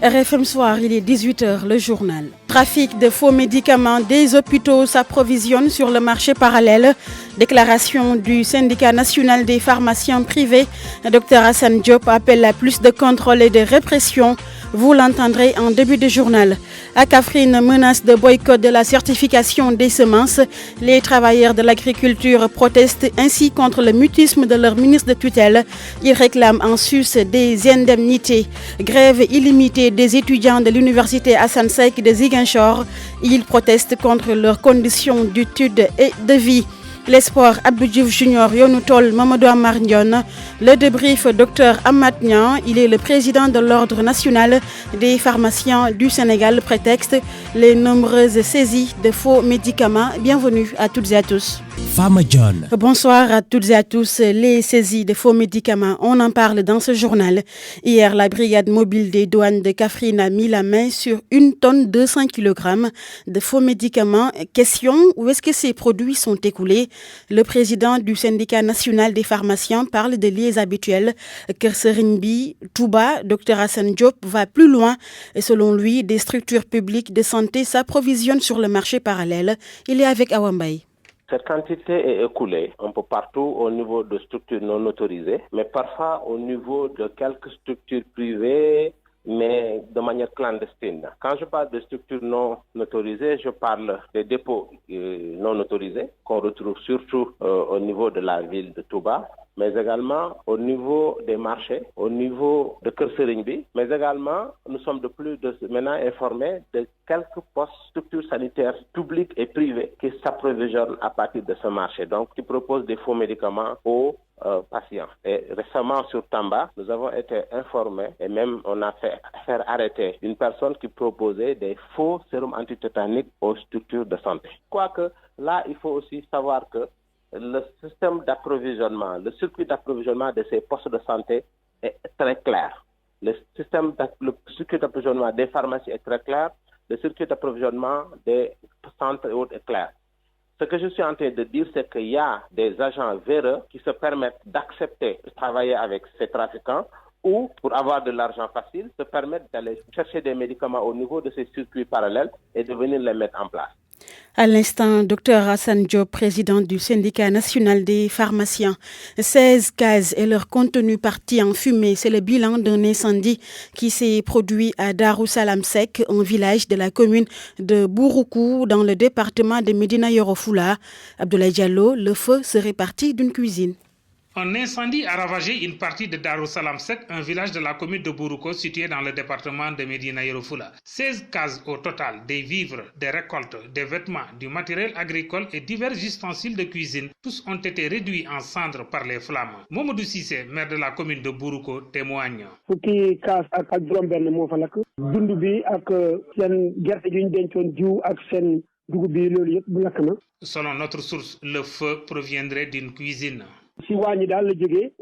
RFM Soir, il est 18h, le journal. Trafic de faux médicaments, des hôpitaux s'approvisionnent sur le marché parallèle. Déclaration du syndicat national des pharmaciens privés. Dr Hassan Diop appelle à plus de contrôle et de répression. Vous l'entendrez en début de journal. À Kaffrine, menace de boycott de la certification des semences. Les travailleurs de l'agriculture protestent ainsi contre le mutisme de leur ministre de tutelle. Ils réclament en sus des indemnités. Grève illimitée des étudiants de l'université Hassan Seck de Ziguinchor. Ils protestent contre leurs conditions d'études et de vie. L'espoir Abdou Diouf Junior Yonoutol Mamadou Amar Ndione. Le débrief Dr Amath Niang, il est le président de l'Ordre national des pharmaciens du Sénégal. Prétexte les nombreuses saisies de faux médicaments. Bienvenue à toutes et à tous. Fama John. Bonsoir à toutes et à tous. Les saisies de faux médicaments, on en parle dans ce journal. Hier, la brigade mobile des douanes de Kaffrine a mis la main sur 1 tonne 200 kg de faux médicaments. Question, où est-ce que ces produits sont écoulés? Le président du syndicat national des pharmaciens parle de liens habituels. Kër Serigne Bi, Touba, Dr Hassan Diop va plus loin. Et selon lui, des structures publiques de santé s'approvisionnent sur le marché parallèle. Il est avec Awambay. Cette quantité est écoulée un peu partout au niveau de structures non autorisées, mais parfois au niveau de quelques structures privées, mais de manière clandestine. Quand je parle de structures non autorisées, je parle des dépôts non autorisés qu'on retrouve surtout au niveau de la ville de Touba, mais également au niveau des marchés, au niveau de Kër Serigne Bi, mais également nous sommes de plus de maintenant informés de quelques postes structures sanitaires publiques et privées qui s'approvisionnent à partir de ce marché, donc qui proposent des faux médicaments aux patients. Et récemment sur Tamba, nous avons été informés et même on a fait faire arrêter une personne qui proposait des faux sérums antitétaniques aux structures de santé. Quoique là, il faut aussi savoir que le système d'approvisionnement, le circuit d'approvisionnement de ces postes de santé est très clair. Le circuit d'approvisionnement des pharmacies est très clair. Le circuit d'approvisionnement des centres et autres est clair. Ce que je suis en train de dire, c'est qu'il y a des agents véreux qui se permettent d'accepter de travailler avec ces trafiquants ou, pour avoir de l'argent facile, se permettent d'aller chercher des médicaments au niveau de ces circuits parallèles et de venir les mettre en place. À l'instant, Dr Hassan Diop, président du syndicat national des pharmaciens. 16 cases et leur contenu partis en fumée. C'est le bilan d'un incendie qui s'est produit à Darou Salam Seck, un village de la commune de Bouroukou, dans le département de Médina Yoro Foulah. Abdoulaye Diallo, le feu serait parti d'une cuisine. Un incendie a ravagé une partie de Darou Salam Seck, un village de la commune de Bouroukou situé dans le département de Médina Yoro Foulah. 16 cases au total, des vivres, des récoltes, des vêtements, du matériel agricole et divers ustensiles de cuisine. Tous ont été réduits en cendres par les flammes. Mamadou Cissé, maire de la commune de Bouroukou, témoigne. Fukki kaas ak juróom-benn moo fa lakk dund bi ak seen gerte gi ñu dencoon jiw ak seen dugub bi loolu yëpp bu lakk na. Selon notre source, le feu proviendrait d'une cuisine. Si wàññi daal la jógee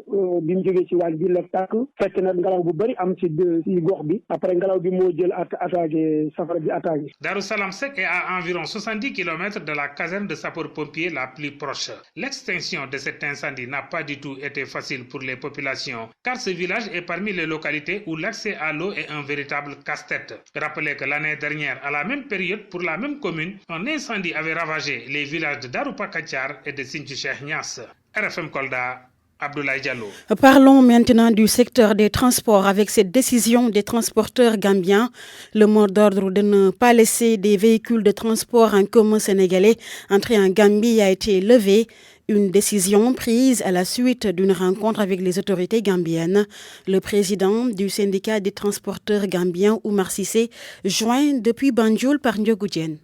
bi mu jógee ci wàññi bi la tàkk fekk na ngelaw bu bëri am ci gox bi après ngelaw bi moo jël attaqué safara bi attaqué. Darou Salam Seck est à environ 70 km de la caserne de sapeurs-pompiers la plus proche. L'extinction de cet incendie n'a pas du tout été facile pour les populations, car ce village est parmi les localités où l'accès à l'eau est un véritable casse-tête. Rappelez que l'année dernière, à la même période, pour la même commune, un incendie avait ravagé les villages de Darou Pakatiar et de Sinthiou Cheikh Niass. RFM Kolda, Abdoulaye Diallo. Parlons maintenant du secteur des transports. Avec cette décision des transporteurs gambiens, le mot d'ordre de ne pas laisser des véhicules de transport en commun sénégalais entrer en Gambie a été levé. Une décision prise à la suite d'une rencontre avec les autorités gambiennes. Le président du syndicat des transporteurs gambiens, Oumar Cissé, joint depuis Banjul par Ndiogou Diène.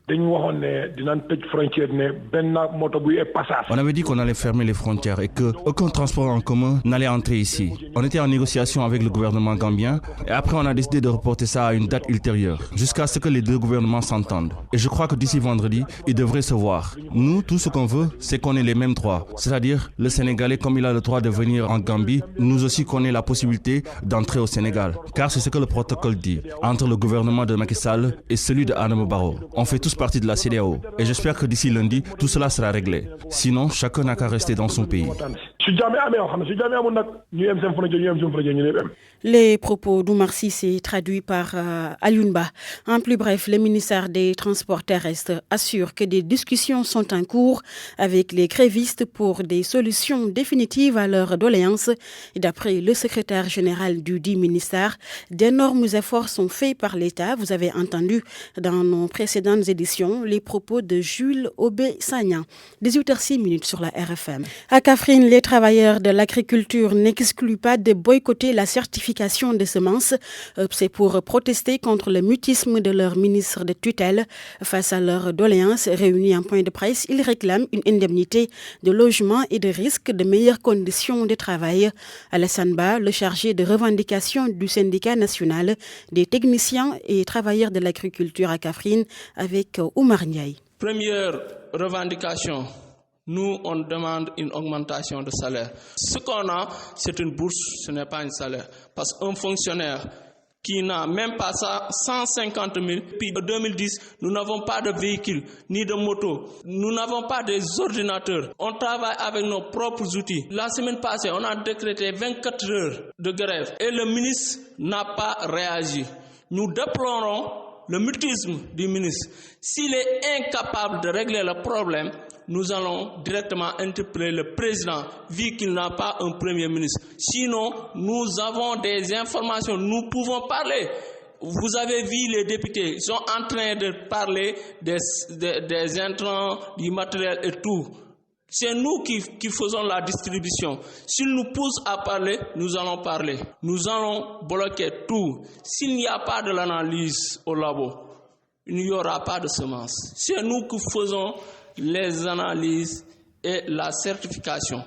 On avait dit qu'on allait fermer les frontières et qu'aucun transport en commun n'allait entrer ici. On était en négociation avec le gouvernement gambien et après on a décidé de reporter ça à une date ultérieure, jusqu'à ce que les deux gouvernements s'entendent. Et je crois que d'ici vendredi, ils devraient se voir. Nous, tout ce qu'on veut, c'est qu'on ait les mêmes droits. C'est-à-dire, le Sénégalais, comme il a le droit de venir en Gambie, nous aussi qu'on ait la possibilité d'entrer au Sénégal. Car c'est ce que le protocole dit, entre le gouvernement de Macky Sall et celui de Adama Barrow. On fait tous partie de la CEDEAO. Et j'espère que d'ici lundi, tout cela sera réglé. Sinon, chacun n'a qu'à rester dans son pays. Les propos d'Oumar Cissé traduits par Alioune Ba. En plus bref, le ministère des Transports terrestres assure que des discussions sont en cours avec les grévistes pour des solutions définitives à leurs doléances. Et d'après le secrétaire général du dit ministère, d'énormes efforts sont faits par l'État. Vous avez entendu dans nos précédentes éditions les propos de Jules Aubé-Sagnan. 18h06 sur la RFM. À Kaffrine, les travailleurs de l'agriculture n'excluent pas de boycotter la certification des semences. C'est pour protester contre le mutisme de leur ministre de tutelle. Face à leurs doléances réunies en point de presse, ils réclament une indemnité de logement et de risque de meilleures conditions de travail. Alassane Ba, le chargé de revendication du syndicat national des techniciens et travailleurs de l'agriculture à Kaffrine, avec Oumar Ndiaye. Première revendication. Nous, on demande une augmentation de salaire. Ce qu'on a, c'est une bourse, ce n'est pas un salaire. Parce qu'un fonctionnaire qui n'a même pas ça, 150 000, puis en 2010, nous n'avons pas de véhicules, ni de motos, nous n'avons pas des ordinateurs. On travaille avec nos propres outils. La semaine passée, on a décrété 24 heures de grève et le ministre n'a pas réagi. Nous déplorons le mutisme du ministre. S'il est incapable de régler le problème, nous allons directement interpeller le président, vu qu'il n'a pas un premier ministre. Sinon, nous avons des informations, nous pouvons parler. Vous avez vu les députés, ils sont en train de parler des intrants, du matériel et tout. C'est nous qui faisons la distribution. S'ils nous poussent à parler, nous allons parler. Nous allons bloquer tout. S'il n'y a pas de l'analyse au labo, il n'y aura pas de semences. C'est nous qui faisons les analyses et la certification.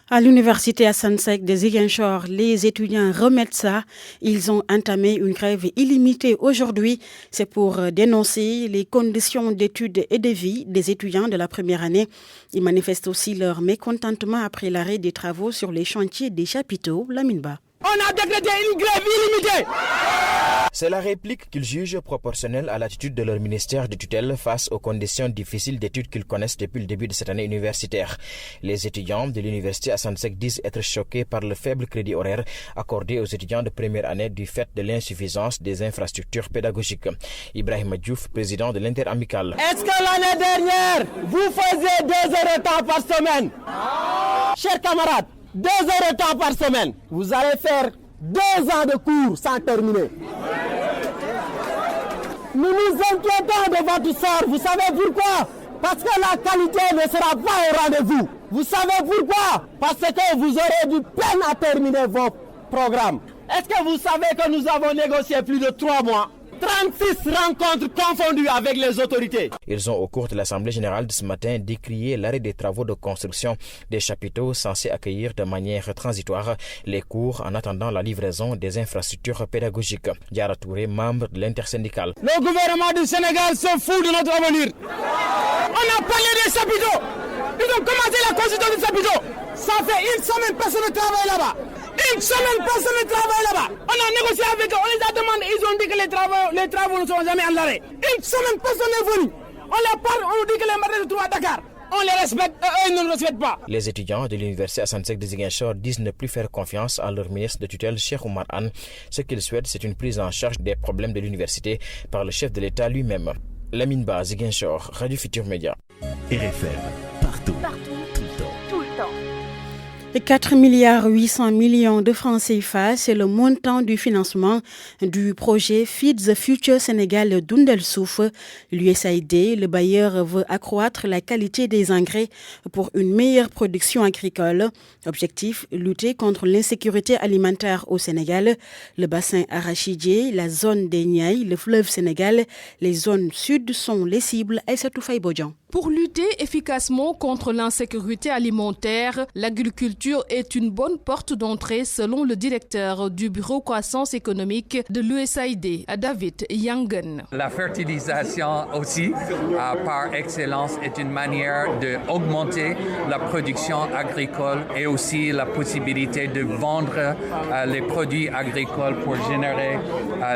À l'université Assane Seck de Ziguinchor, les étudiants remettent ça. Ils ont entamé une grève illimitée aujourd'hui. C'est pour dénoncer les conditions d'études et de vie des étudiants de la première année. Ils manifestent aussi leur mécontentement après l'arrêt des travaux sur les chantiers des chapiteaux. Lamine Ba. On a décrété une grève illimitée. C'est la réplique qu'ils jugent proportionnelle à l'attitude de leur ministère de tutelle face aux conditions difficiles d'études qu'ils connaissent depuis le début de cette année universitaire. Les étudiants de l'université Assane Seck disent être choqués par le faible crédit horaire accordé aux étudiants de première année du fait de l'insuffisance des infrastructures pédagogiques. Ibrahim Diouf, président de l'Interamicale. Est-ce que l'année dernière, vous faisiez 2 heures de temps par semaine? Chers camarades, 2 heures de temps par semaine. Vous allez faire 2 ans de cours sans terminer. Nous nous inquiétons de votre sort. Vous savez pourquoi? Parce que la qualité ne sera pas au rendez-vous. Vous savez pourquoi? Parce que vous aurez du peine à terminer vos programmes. Est-ce que vous savez que nous avons négocié plus de 3 mois? 36 rencontres confondues avec les autorités. Ils ont, au cours de l'Assemblée générale de ce matin, décrié l'arrêt des travaux de construction des chapiteaux censés accueillir de manière transitoire les cours en attendant la livraison des infrastructures pédagogiques. Diara Touré, membre de l'intersyndicale. Le gouvernement du Sénégal se fout de notre avenir. On a parlé des chapiteaux. Ils ont commencé la construction des chapiteaux. Ça fait 1 semaine, personne ne travaille là-bas. 1 semaine, personne ne travaille là-bas. On a négocié avec eux, on les a demandé, ils ont dit que les travaux ne sont jamais en arrêt. 1 semaine, personne n'est venu. On les parle, on nous dit que les matins se trouvent à Dakar. On les respecte, eux, ils ne nous respectent pas. Les étudiants de l'université Assane Seck de Ziguinchor disent ne plus faire confiance à leur ministre de tutelle, Cheikh Oumar Anne. Ce qu'ils souhaitent, c'est une prise en charge des problèmes de l'université par le chef de l'État lui-même. Lamine Ba, Ziguinchor, Radio Futur Média. RFM, partout. 4,8 milliards de francs CFA, c'est le montant du financement du projet Feed the Future Sénégal d'Oundel Souf. L'USAID, le bailleur, veut accroître la qualité des engrais pour une meilleure production agricole. Objectif, lutter contre l'insécurité alimentaire au Sénégal. Le bassin arachidier, la zone des Niayes, le fleuve Sénégal, les zones sud sont les cibles. Aïssatou Faye Bodian. Pour lutter efficacement contre l'insécurité alimentaire, l'agriculture est une bonne porte d'entrée selon le directeur du Bureau croissance économique de l'USAID, David Yangen. La fertilisation aussi, par excellence, est une manière d'augmenter la production agricole et aussi la possibilité de vendre les produits agricoles pour générer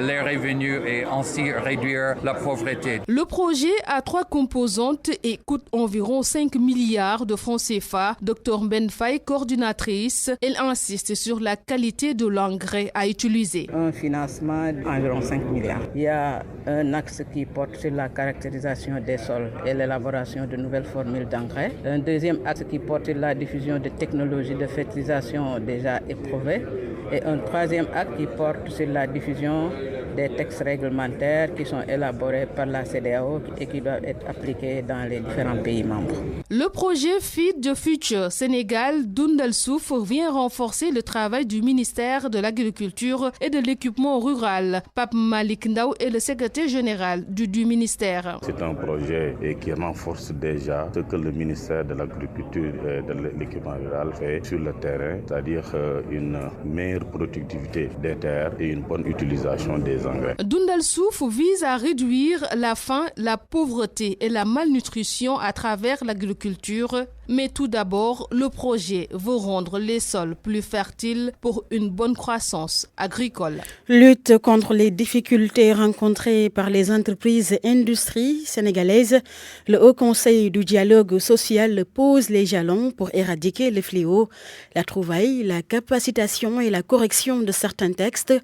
les revenus et ainsi réduire la pauvreté. Le projet a 3 composantes et coûte environ 5 milliards de francs CFA. Dr Ben Faye, coordinatrice, elle insiste sur la qualité de l'engrais à utiliser. Un financement d'environ 5 milliards. Il y a un axe qui porte sur la caractérisation des sols et l'élaboration de nouvelles formules d'engrais. Un deuxième axe qui porte sur la diffusion de technologies de fertilisation déjà éprouvées. Et un troisième axe qui porte sur la diffusion des textes réglementaires qui sont élaborés par la CEDEAO et qui doivent être appliqués dans les différents pays membres. Le projet Feed the Future Sénégal Dundal Suuf vient renforcer le travail du ministère de l'Agriculture et de l'Équipement rural. Pape Malik Ndaw est le secrétaire général du ministère. C'est un projet qui renforce déjà ce que le ministère de l'Agriculture et de l'Équipement rural fait sur le terrain, c'est-à-dire une meilleure productivité des terres et une bonne utilisation des engrais. Dundal Suuf vise à réduire la faim, la pauvreté et la malnutrition à travers l'agriculture. Mais tout d'abord, le projet veut rendre les sols plus fertiles pour une bonne croissance agricole. Lutte contre les difficultés rencontrées par les entreprises et industries sénégalaises. Le Haut Conseil du dialogue social pose les jalons pour éradiquer les fléaux. La trouvaille, la capacitation et la correction de certains textes.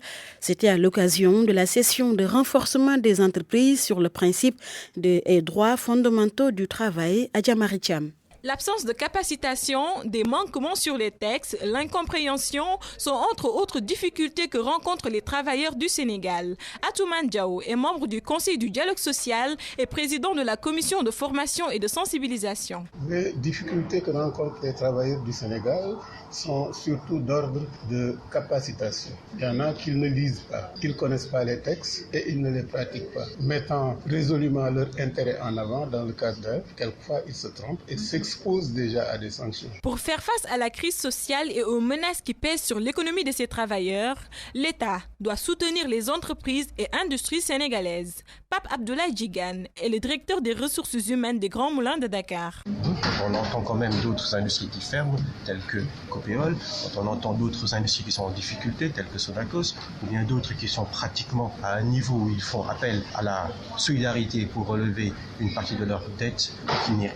C'était à l'occasion de la session de renforcement des entreprises sur le principe des droits fondamentaux du travail à Djamaricham. L'absence de capacitation, des manquements sur les textes, l'incompréhension sont entre autres difficultés que rencontrent les travailleurs du Sénégal. Atoumane Diao est membre du Conseil du dialogue social et président de la commission de formation et de sensibilisation. Les difficultés que rencontrent les travailleurs du Sénégal sont surtout d'ordre de capacitation. Il y en a qui ne lisent pas, qui ne connaissent pas les textes et ils ne les pratiquent pas. Mettant résolument leur intérêt en avant dans le cadre d'œuvre, quelquefois ils se trompent et s'exposent déjà à des sanctions. Pour faire face à la crise sociale et aux menaces qui pèsent sur l'économie de ces travailleurs, l'État doit soutenir les entreprises et industries sénégalaises. Pape Abdoulaye Djigan est le directeur des ressources humaines des Grands Moulins de Dakar. On entend quand même d'autres industries qui ferment, telles que Copéol. On entend d'autres industries qui sont en difficulté, telles que Sonacos, ou bien d'autres qui sont pratiquement à un niveau où ils font appel à la solidarité pour relever une partie de leurs dettes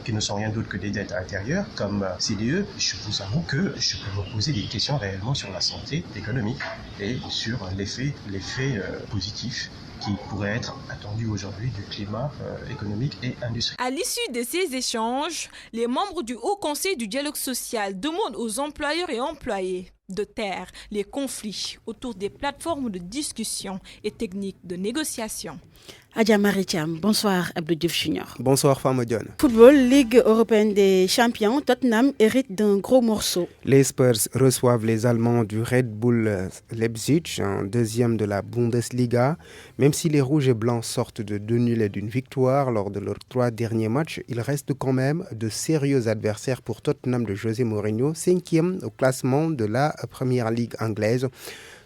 qui ne sont rien d'autre que des dettes intérieures, comme CDE. Je vous avoue que je peux me poser des questions réellement sur la santé économique et sur l'effet positif qui pourrait être attendu aujourd'hui du climat économique et industriel. À l'issue de ces échanges, les membres du Haut Conseil du dialogue social demandent aux employeurs et employés de taire les conflits autour des plateformes de discussion et techniques de négociation. Adja Maricham, bonsoir Abdou Diouf Junior. Bonsoir Fama Dione. Football, Ligue européenne des champions, Tottenham hérite d'un gros morceau. Les Spurs reçoivent les Allemands du Red Bull Leipzig, en deuxième de la Bundesliga. Même si les Rouges et Blancs sortent de 2 nuls et d'une victoire lors de leurs 3 derniers matchs, ils restent quand même de sérieux adversaires pour Tottenham de José Mourinho, 5e au classement de la Première Ligue anglaise.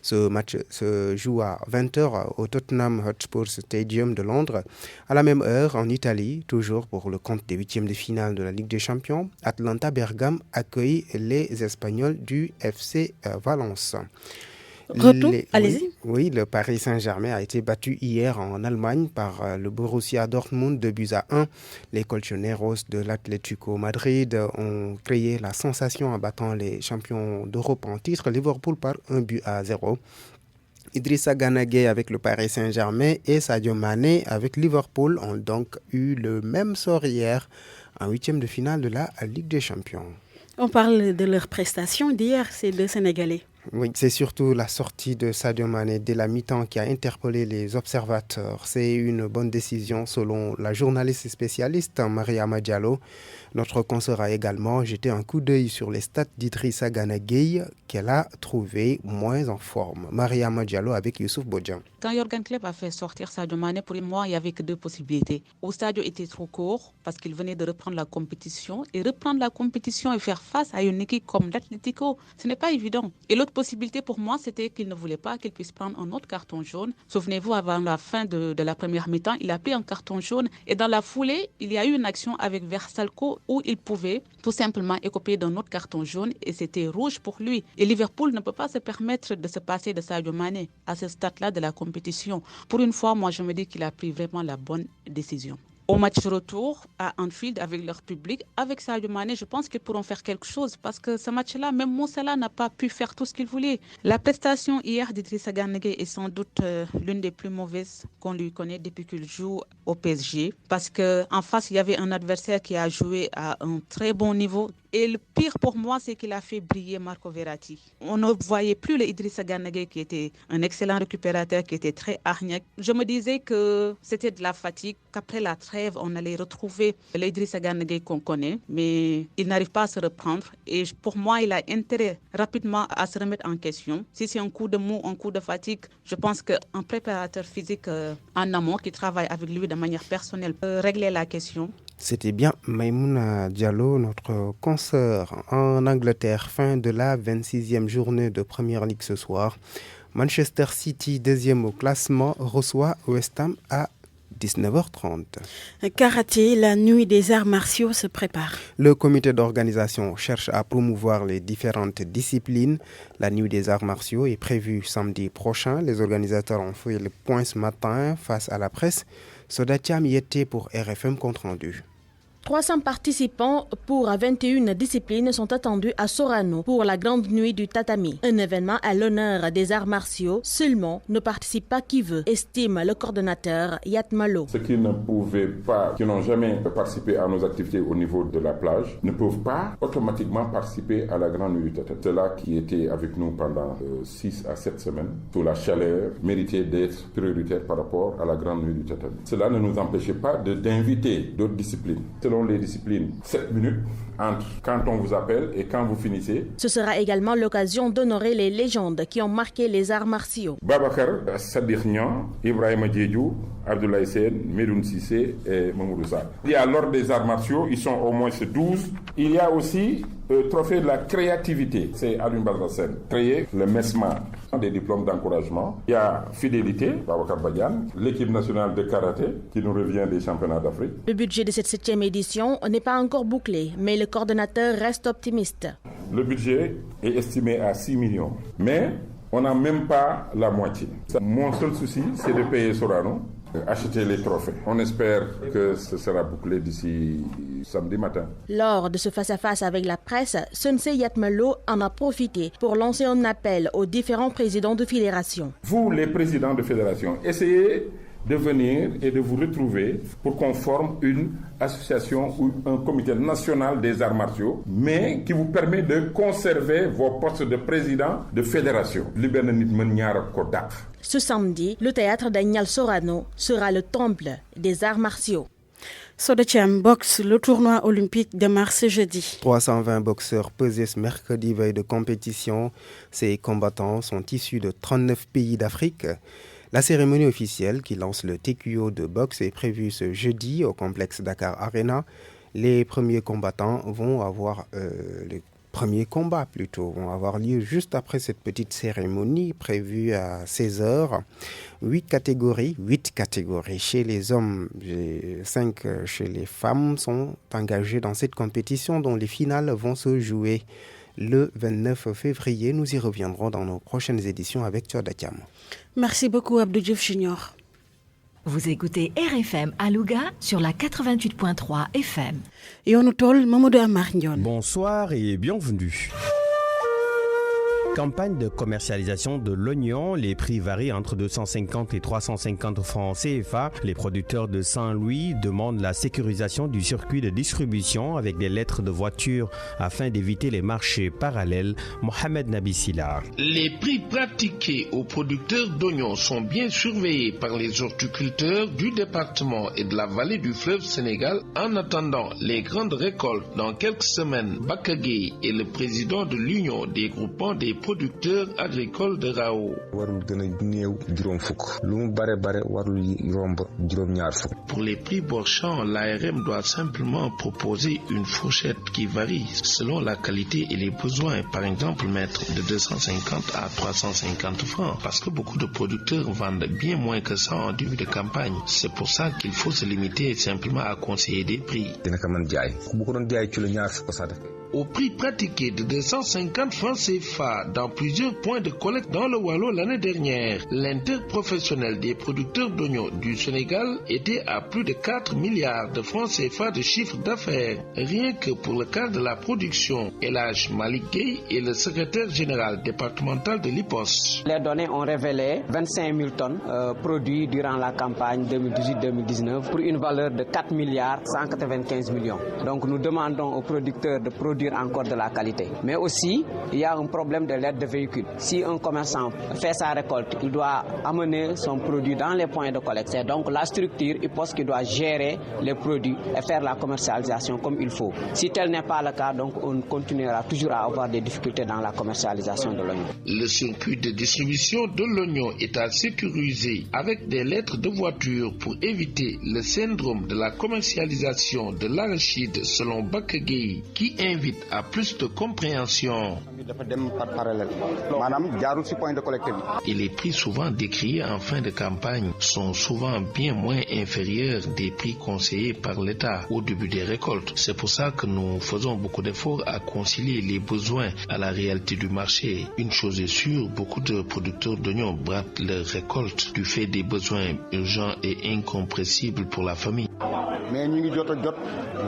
Ce match se joue à 20h au Tottenham Hotspur Stadium de Londres. À la même heure, en Italie, toujours pour le compte des 8e de finale de la Ligue des Champions, Atalanta Bergame accueille les Espagnols du FC Valence. Allez-y. Oui, le Paris Saint-Germain a été battu hier en Allemagne par le Borussia Dortmund 2-1. Les Colchoneros de l'Atlético Madrid ont créé la sensation en battant les champions d'Europe en titre Liverpool par 1-0. Idrissa Gana Gueye avec le Paris Saint-Germain et Sadio Mané avec Liverpool ont donc eu le même sort hier en 8e de finale de la Ligue des Champions. On parle de leur prestation d'hier, ces deux Sénégalais. Oui, c'est surtout la sortie de Sadio Mané dès la mi-temps qui a interpellé les observateurs. C'est une bonne décision selon la journaliste spécialiste Mariama Diallo. Notre consoeur a également jeté un coup d'œil sur les stats d'Idrissa Gana Gueye qu'elle a trouvé moins en forme. Mariama Diallo avec Youssouf Bodjan. Quand Jürgen Klopp a fait sortir Sadio Mané, pour moi, il n'y avait que 2 possibilités. Ou Sadio était trop court parce qu'il venait de reprendre la compétition. Et reprendre la compétition et faire face à une équipe comme l'Atlético, ce n'est pas évident. Et l'autre possibilité pour moi, c'était qu'il ne voulait pas qu'il puisse prendre un autre carton jaune. Souvenez-vous, avant la fin de la première mi-temps, il a pris un carton jaune. Et dans la foulée, il y a eu une action avec Versalco où il pouvait tout simplement écoper d'un autre carton jaune et c'était rouge pour lui. Et Liverpool ne peut pas se permettre de se passer de Sadio Mané à ce stade-là de la compétition. Pour une fois, moi, je me dis qu'il a pris vraiment la bonne décision. au match retour à Anfield avec leur public. Avec Sadio Mané, je pense qu'ils pourront faire quelque chose parce que ce match-là, même Mo Salah n'a pas pu faire tout ce qu'il voulait. La prestation hier d'Idrissa Gana Gueye est sans doute l'une des plus mauvaises qu'on lui connaît depuis qu'il joue au PSG parce qu'en face, il y avait un adversaire qui a joué à un très bon niveau. Et le pire pour moi, c'est qu'il a fait briller Marco Verratti. On ne voyait plus le Idrissa Gana Gueye qui était un excellent récupérateur, qui était très hargnac. Je me disais que c'était de la fatigue, qu'après la trêve, on allait retrouver le Idrissa Gana Gueye qu'on connaît, mais il n'arrive pas à se reprendre. Et pour moi, il a intérêt rapidement à se remettre en question. Si c'est un coup de mou, un coup de fatigue, je pense qu'un préparateur physique en amont qui travaille avec lui de manière personnelle peut régler la question. C'était bien Maïmouna Diallo, notre consoeur. En Angleterre, fin de la 26e journée de Premier League ce soir. Manchester City, deuxième au classement, reçoit West Ham à 19h30. Karaté, la nuit des arts martiaux se prépare. Le comité d'organisation cherche à promouvoir les différentes disciplines. La nuit des arts martiaux est prévue samedi prochain. Les organisateurs ont fait le point ce matin face à la presse. Sodatia y était pour RFM compte rendu. 300 participants pour 21 disciplines sont attendus à Sorano pour la grande nuit du tatami. Un événement à l'honneur des arts martiaux. Seulement, ne participe pas qui veut, estime le coordonnateur Yatmalo. Ceux qui ne pouvaient pas, qui n'ont jamais participé à nos activités au niveau de la plage, ne peuvent pas automatiquement participer à la grande nuit du tatami. Ceux-là qui étaient avec nous pendant 6 à 7 semaines, sous la chaleur, méritaient d'être prioritaires par rapport à la grande nuit du tatami. Cela ne nous empêchait pas d'inviter d'autres disciplines. Selon les disciplines, 7 minutes entre quand on vous appelle et quand vous finissez. Ce sera également l'occasion d'honorer les légendes qui ont marqué les arts martiaux. Babacar Sadir Niang, Ibrahima Diédhiou, Abdoulaye Sène, Medoune Cissé et Mamoudou Sarr. Il y a l'ordre des arts martiaux, ils sont au moins 12. Il y a aussi le trophée de la créativité, c'est Alioune Badara Sène. Créé le MESMA, des diplômes d'encouragement. Il y a Fidélité, Babacar Badiane, l'équipe nationale de karaté qui nous revient des championnats d'Afrique. Le budget de cette 7e édition n'est pas encore bouclé, mais le coordonnateur reste optimiste. Le budget est estimé à 6 millions, mais on n'a même pas la moitié. Mon seul souci, c'est de payer Sorano, acheter les trophées. On espère que ce sera bouclé d'ici samedi matin. Lors de ce face-à-face avec la presse, Sensei Yatmalo en a profité pour lancer un appel aux différents présidents de fédération. Vous, les présidents de fédération, essayez de venir et de vous retrouver pour qu'on forme une association ou un comité national des arts martiaux, mais qui vous permet de conserver vos postes de président de fédération. Ce samedi, le théâtre d'Agnal Sorano sera le temple des arts martiaux. Sodetiam boxe, le tournoi olympique démarre ce jeudi. 320 boxeurs pesés ce mercredi veille de compétition. Ces combattants sont issus de 39 pays d'Afrique. La cérémonie officielle qui lance le TQO de boxe est prévue ce jeudi au complexe Dakar Arena. Les premiers combattants vont avoir les premiers combats vont avoir lieu juste après cette petite cérémonie prévue à 16h. 8 catégories chez les hommes et 5 chez les femmes sont engagées dans cette compétition dont les finales vont se jouer le 29 février. Nous y reviendrons dans nos prochaines éditions avec Tchordatiam. Merci beaucoup Abdou Diouf Junior. Vous écoutez RFM à Louga sur la 88.3 FM. Et on nous tolle Mamadou Amar Ndion. Bonsoir et bienvenue. Campagne de commercialisation de l'oignon. Les prix varient entre 250 et 350 francs CFA. Les producteurs de Saint-Louis demandent la sécurisation du circuit de distribution avec des lettres de voiture afin d'éviter les marchés parallèles. Mohamed Nabissila. Les prix pratiqués aux producteurs d'oignons sont bien surveillés par les horticulteurs du département et de la vallée du fleuve Sénégal en attendant les grandes récoltes dans quelques semaines. Bakagé est le président de l'Union des groupements des producteurs agricoles de Rao. Pour les prix borchants, l'ARM doit simplement proposer une fourchette qui varie selon la qualité et les besoins. Par exemple, mettre de 250 à 350 francs parce que beaucoup de producteurs vendent bien moins que ça en début de campagne. C'est pour ça qu'il faut se limiter simplement à conseiller des prix. Au prix pratiqué de 250 francs CFA dans plusieurs points de collecte dans le Waalo l'année dernière. L'interprofessionnel des producteurs d'oignons du Sénégal était à plus de 4 milliards de francs CFA de chiffre d'affaires. Rien que pour le cas de la production, Elhaj Malik Gueye est le secrétaire général départemental de l'IPOS. Les données ont révélé 25 000 tonnes produits durant la campagne 2018-2019 pour une valeur de 4 milliards 195 millions. Donc nous demandons aux producteurs de produire encore de la qualité. Mais aussi, il y a un problème de l'aide de véhicule. Si un commerçant fait sa récolte, il doit amener son produit dans les points de collecte. C'est donc la structure IPOS qui doit gérer les produits et faire la commercialisation comme il faut. Si tel n'est pas le cas, donc on continuera toujours à avoir des difficultés dans la commercialisation de l'oignon. Le circuit de distribution de l'oignon est à sécuriser avec des lettres de voiture pour éviter le syndrome de la commercialisation de l'arachide selon Bakagui, qui invite à plus de compréhension. Et les prix souvent décriés en fin de campagne sont souvent bien moins inférieurs des prix conseillés par l'État au début des récoltes. C'est pour ça que nous faisons beaucoup d'efforts à concilier les besoins à la réalité du marché. Une chose est sûre, beaucoup de producteurs d'oignons bradent leur récolte du fait des besoins urgents et incompressibles pour la famille. Mais nous avons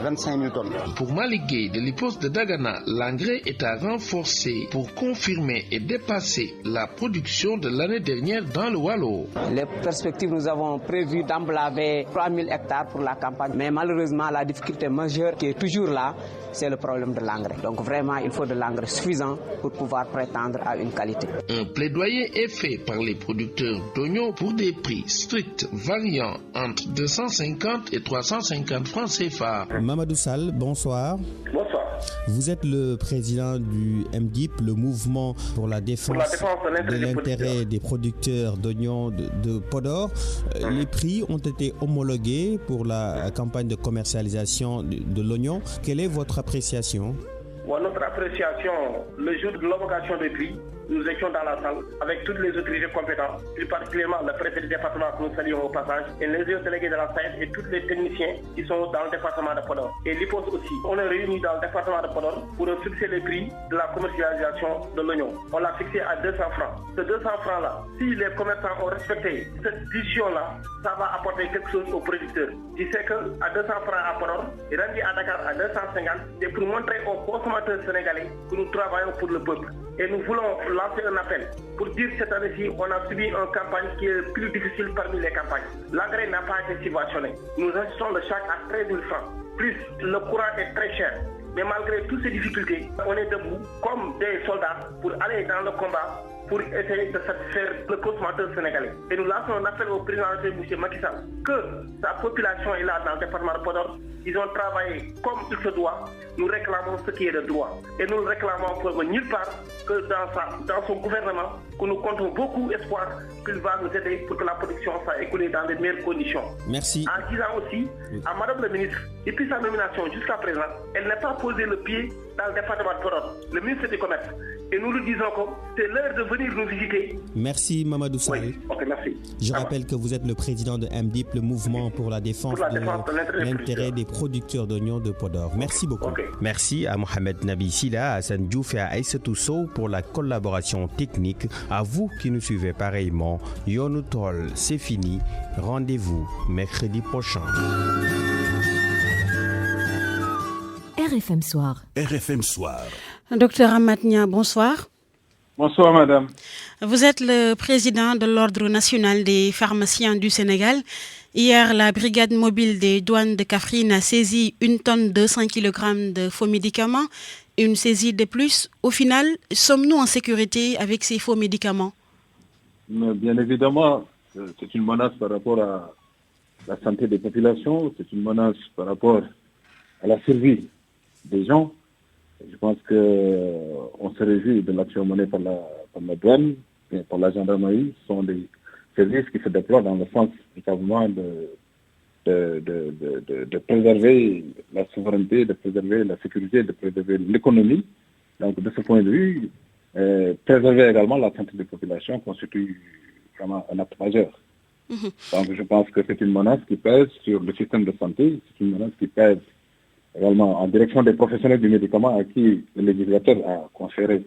25 000 tonnes. Pour Malik Gueye de l'IPOS de Dagana, l'engrais est à renforcer pour confirmer et dépasser la production de l'année dernière dans le Waalo. Les perspectives, nous avons prévu d'emblaver 3 000 hectares pour la campagne. Mais malheureusement, la difficulté majeure qui est toujours là, c'est le problème de l'engrais. Donc vraiment, il faut de l'engrais suffisant pour pouvoir prétendre à une qualité. Un plaidoyer est fait par les producteurs d'oignons pour des prix stricts variant entre 250 et 350 francs CFA. Mamadou Sall, bonsoir. Bonsoir. Vous êtes le président du MDIP, le mouvement pour la défense de l'intérêt des producteurs d'oignons de Podor. Les prix ont été homologués pour la campagne de commercialisation de l'oignon. Quelle est votre appréciation? Notre appréciation, le jour de l'homologation des prix, nous étions dans la salle avec toutes les autorités compétentes, plus particulièrement le préfet du département que nous saluons au passage, et les autres délégués de la SAED et tous les techniciens qui sont dans le département de Podor. Et l'IPOS aussi. On est réunis dans le département de Podor pour fixer les prix de la commercialisation de l'oignon. On l'a fixé à 200 francs. Ce 200 francs-là, si les commerçants ont respecté cette décision-là, ça va apporter quelque chose aux producteurs. Tu sais qu'à 200 francs à Podor, et rendu à Dakar à 250, c'est pour montrer aux consommateurs sénégalais que nous travaillons pour le peuple. Et nous voulons lancer un appel pour dire que cette année-ci, on a subi une campagne qui est plus difficile parmi les campagnes. L'engrais n'a pas été subventionné. Nous achetons le sac à 13 000 francs. Plus, le courant est très cher. Mais malgré toutes ces difficultés, on est debout comme des soldats pour aller dans le combat, pour essayer de satisfaire le consommateur sénégalais. Et nous lançons un appel au président M. Macky Sall que sa population est là dans le département de Podor. Ils ont travaillé comme il se doit. Nous réclamons ce qui est de droit. Et nous réclamons pour nulle part que dans son gouvernement, que nous comptons beaucoup d'espoir qu'il va nous aider pour que la production soit écoulée dans les meilleures conditions. Merci. En disant aussi à Madame la ministre, depuis sa nomination jusqu'à présent, elle n'a pas posé le pied dans le département de Podor, le ministre du Commerce. Et nous lui disons que c'est l'heure de venir nous visiter. Merci Mamadou Sall. Oui. Ok, merci. Je rappelle que vous êtes le président de MDIP, le mouvement pour la défense de l'intérêt des producteurs d'oignons de Podor. Merci beaucoup. Okay. Merci à Mohamed Nabi Silla, à Hassan Diouf et à Aïssatou Sow pour la collaboration technique. À vous qui nous suivez pareillement, Yonou Tol, c'est fini. Rendez-vous mercredi prochain. RFM Soir. RFM Soir. Docteur Amatnia, bonsoir. Bonsoir madame. Vous êtes le président de l'Ordre national des pharmaciens du Sénégal. Hier, la brigade mobile des douanes de Kaffrine a saisi 1 tonne 200 kg de faux médicaments. Une saisie de plus. Au final, sommes-nous en sécurité avec ces faux médicaments? Bien évidemment, c'est une menace par rapport à la santé des populations, c'est une menace par rapport à la survie des gens. Je pense qu'on se réjouit de l'action menée par la douane et par la gendarmerie. Ce sont des services qui se déploient dans le sens évidemment de préserver la souveraineté, de préserver la sécurité, de préserver l'économie. Donc de ce point de vue, préserver également la santé des populations constitue vraiment un acte majeur. Donc je pense que c'est une menace qui pèse sur le système de santé, c'est une menace qui pèse également en direction des professionnels du médicament à qui le législateur a conféré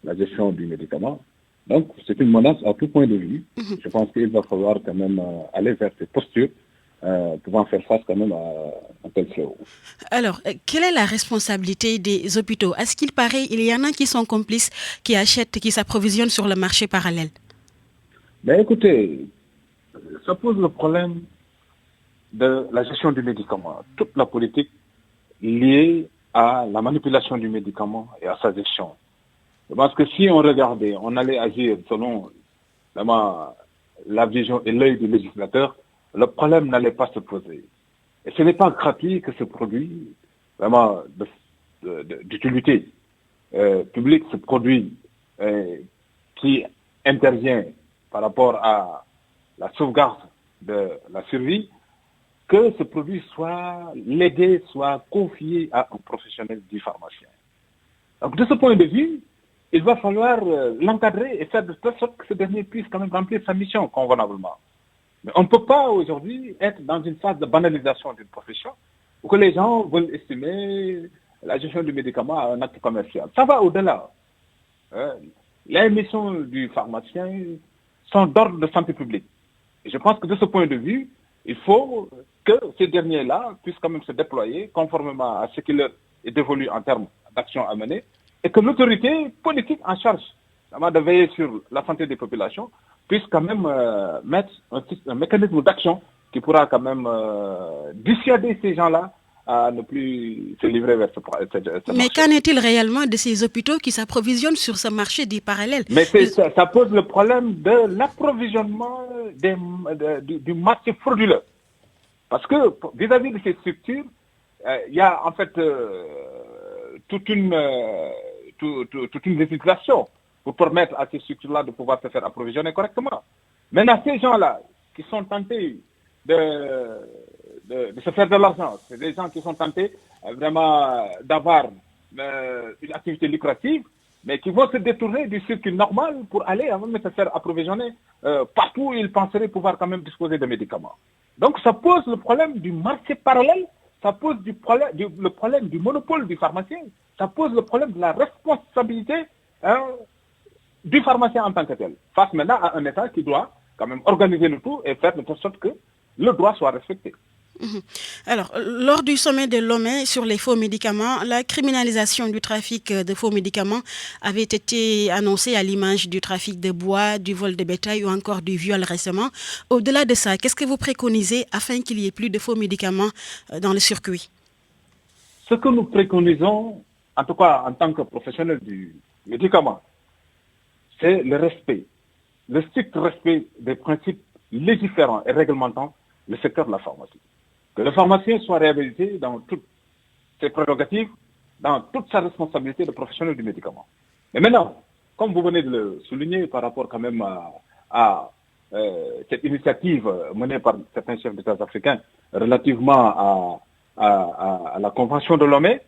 la gestion du médicament. Donc, c'est une menace à tout point de vue. Je pense qu'il va falloir quand même aller vers ces postures pouvant faire face quand même à un tel fléau. Alors, quelle est la responsabilité des hôpitaux? À ce qu'il paraît, il y en a qui sont complices, qui achètent, qui s'approvisionnent sur le marché parallèle. Mais écoutez, ça pose le problème de la gestion du médicament. Toute la politique liée à la manipulation du médicament et à sa gestion. Parce que si on regardait, on allait agir selon vraiment la vision et l'œil du législateur, le problème n'allait pas se poser. Et ce n'est pas gratuit que ce produit, vraiment d'utilité publique, ce produit qui intervient par rapport à la sauvegarde de la survie, que ce produit soit légué, soit confié à un professionnel du pharmacien. Donc de ce point de vue, il va falloir l'encadrer et faire de telle sorte que ce dernier puisse quand même remplir sa mission convenablement. Mais on ne peut pas aujourd'hui être dans une phase de banalisation d'une profession où que les gens veulent estimer la gestion du médicament à un acte commercial. Ça va au-delà. Les missions du pharmacien sont d'ordre de santé publique. Et je pense que de ce point de vue, il faut que ces derniers-là puissent quand même se déployer conformément à ce qui leur est dévolu en termes d'action à mener et que l'autorité politique en charge de veiller sur la santé des populations puisse quand même mettre un mécanisme d'action qui pourra quand même dissuader ces gens-là à ne plus se livrer vers ce marché. Mais qu'en est-il réellement de ces hôpitaux qui s'approvisionnent sur ce marché dit parallèle? Mais ça pose le problème de l'approvisionnement du marché frauduleux. Parce que vis-à-vis de ces structures, il y a en fait toute une législation pour permettre à ces structures-là de pouvoir se faire approvisionner correctement. Maintenant, ces gens-là qui sont tentés de se faire de l'argent, c'est des gens qui sont tentés vraiment d'avoir une activité lucrative, mais qui vont se détourner du circuit normal pour aller même se faire approvisionner partout où ils penseraient pouvoir quand même disposer de médicaments. Donc ça pose le problème du marché parallèle, ça pose le problème du monopole du pharmacien, ça pose le problème de la responsabilité du pharmacien en tant que tel, face maintenant à un État qui doit quand même organiser le tout et faire de telle sorte que le droit soit respecté. Alors, lors du sommet de Lomé sur les faux médicaments, la criminalisation du trafic de faux médicaments avait été annoncée à l'image du trafic de bois, du vol de bétail ou encore du viol récemment. Au-delà de ça, qu'est-ce que vous préconisez afin qu'il n'y ait plus de faux médicaments dans le circuit? Ce que nous préconisons, en tout cas en tant que professionnels du médicament, c'est le respect, le strict respect des principes légiférants et réglementant le secteur de la pharmacie. Que le pharmacien soit réhabilité dans toutes ses prérogatives, dans toute sa responsabilité de professionnel du médicament. Mais maintenant, comme vous venez de le souligner par rapport quand même à cette initiative menée par certains chefs d'État africains relativement à la Convention de Lomé,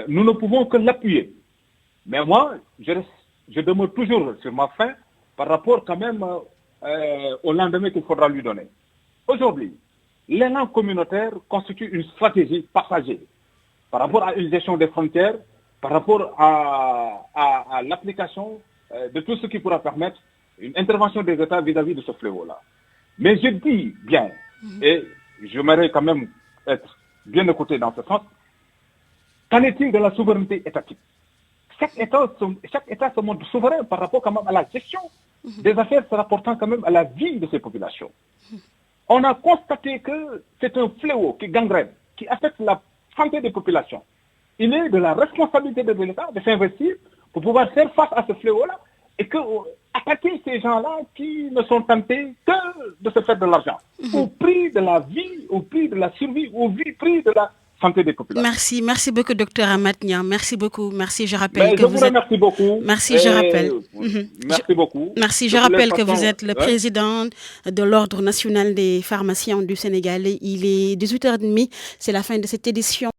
nous ne pouvons que l'appuyer. Mais moi, je demeure toujours sur ma faim par rapport quand même au lendemain qu'il faudra lui donner. Aujourd'hui, l'élan communautaire constitue une stratégie partagée par rapport à une gestion des frontières, par rapport à l'application de tout ce qui pourra permettre une intervention des États vis-à-vis de ce fléau-là. Mais je dis bien, et j'aimerais quand même être bien écouté dans ce sens, qu'en est-il de la souveraineté étatique? Chaque État se montre souverain par rapport quand même à la gestion des affaires se rapportant quand même à la vie de ces populations. On a constaté que c'est un fléau qui gangrène, qui affecte la santé des populations. Il est de la responsabilité de l'État de s'investir pour pouvoir faire face à ce fléau-là et attaquer ces gens-là qui ne sont tentés que de se faire de l'argent, au prix de la vie, au prix de la survie, au prix de la santé des populations. Merci beaucoup, Dr Amath Niang. Merci beaucoup. Merci, je rappelle que vous êtes... Merci beaucoup. Merci, je rappelle. Merci beaucoup. Merci, je rappelle que vous êtes le président de l'Ordre national des pharmaciens du Sénégal. Il est 18h30. C'est la fin de cette édition.